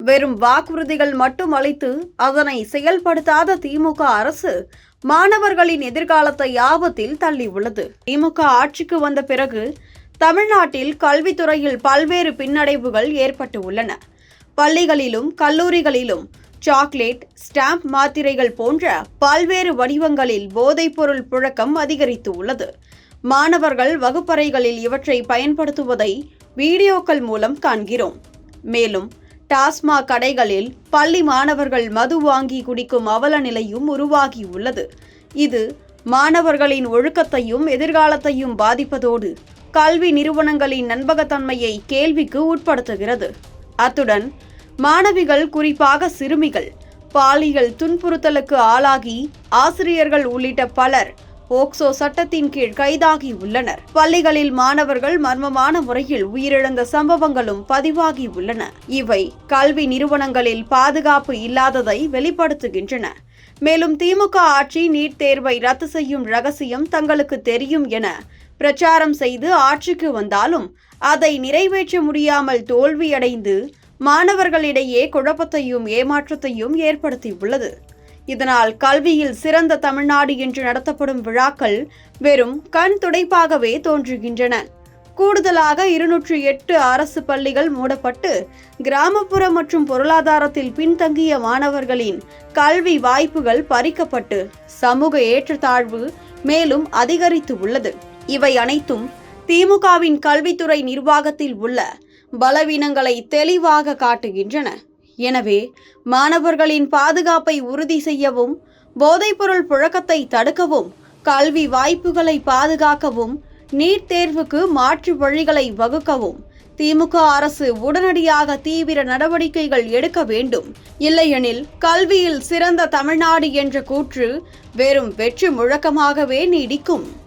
வெறும் வாக்குறுதிகள் மட்டும் அளித்து அதனை செயல்படுத்தாத திமுக அரசு மாணவர்களின் எதிர்காலத்தை ஆபத்தில் தள்ளியுள்ளது. திமுக ஆட்சிக்கு வந்த பிறகு தமிழ்நாட்டில் கல்வித்துறையில் பல்வேறு பின்னடைவுகள் ஏற்பட்டு உள்ளன. பள்ளிகளிலும் கல்லூரிகளிலும் சாக்லேட், ஸ்டாம்ப் மாத்திரைகள் போன்ற பல்வேறு வடிவங்களில் போதைப்பொருள் புழக்கம் அதிகரித்து உள்ளது. மாணவர்கள் வகுப்பறைகளில் இவற்றை பயன்படுத்துவதை வீடியோக்கள் மூலம் காண்கிறோம். மேலும் டாஸ்மாக் கடைகளில் பள்ளி மாணவர்கள் மது வாங்கி குடிக்கும் அவல நிலையும் உருவாகியுள்ளது. இது மாணவர்களின் ஒழுக்கத்தையும் எதிர்காலத்தையும் பாதிப்பதோடு கல்வி நிறுவனங்களின் நம்பகத்தன்மையை கேள்விக்கு உட்படுத்துகிறது. அத்துடன் மாணவிகள், குறிப்பாக சிறுமிகள், பாலியல் துன்புறுத்தலுக்கு ஆளாகி ஆசிரியர்கள் உள்ளிட்ட பலர் போக்சோ சட்டத்தின் கீழ் கைதாகி உள்ளனர். பள்ளிகளில் மாணவர்கள் மர்மமான முறையில் உயிரிழந்த சம்பவங்களும் பதிவாகி உள்ளன. இவை கல்வி நிறுவனங்களில் பாதுகாப்பு இல்லாததை வெளிப்படுத்துகின்றன. மேலும் திமுக ஆட்சி நீட் தேர்வை ரத்து செய்யும் ரகசியம் தங்களுக்கு தெரியும் என பிரச்சாரம் செய்து ஆட்சிக்கு வந்தாலும் அதை நிறைவேற்ற முடியாமல் தோல்வியடைந்து மாணவர்களிடையே குழப்பத்தையும் ஏமாற்றத்தையும் ஏற்படுத்தியுள்ளது. இதனால் கல்வியில் சிறந்த தமிழ்நாடு என்று நடத்தப்படும் விழாக்கள் வெறும் கண் துடைப்பாகவே தோன்றுகின்றன. கூடுதலாக 208 அரசு பள்ளிகள் மூடப்பட்டு கிராமப்புற மற்றும் பொருளாதாரத்தில் பின்தங்கிய மாணவர்களின் கல்வி வாய்ப்புகள் பறிக்கப்பட்டு சமூக ஏற்றத்தாழ்வு மேலும் அதிகரித்து உள்ளது. இவை அனைத்தும் திமுகவின் கல்வித்துறை நிர்வாகத்தில் உள்ள பலவீனங்களை தெளிவாக காட்டுகின்றன. எனவே மாணவர்களின் பாதுகாப்பை உறுதி செய்யவும், போதைப்பொருள் புழக்கத்தை தடுக்கவும், கல்வி வாய்ப்புகளை பாதுகாக்கவும், நீட் தேர்வுக்கு மாற்று வழிகளை வகுக்கவும் திமுக அரசு உடனடியாக தீவிர நடவடிக்கைகள் எடுக்க வேண்டும். இல்லையெனில் கல்வியில் சிறந்த தமிழ்நாடு என்ற கூற்று வெறும் வெற்று முழக்கமாகவே நீடிக்கும்.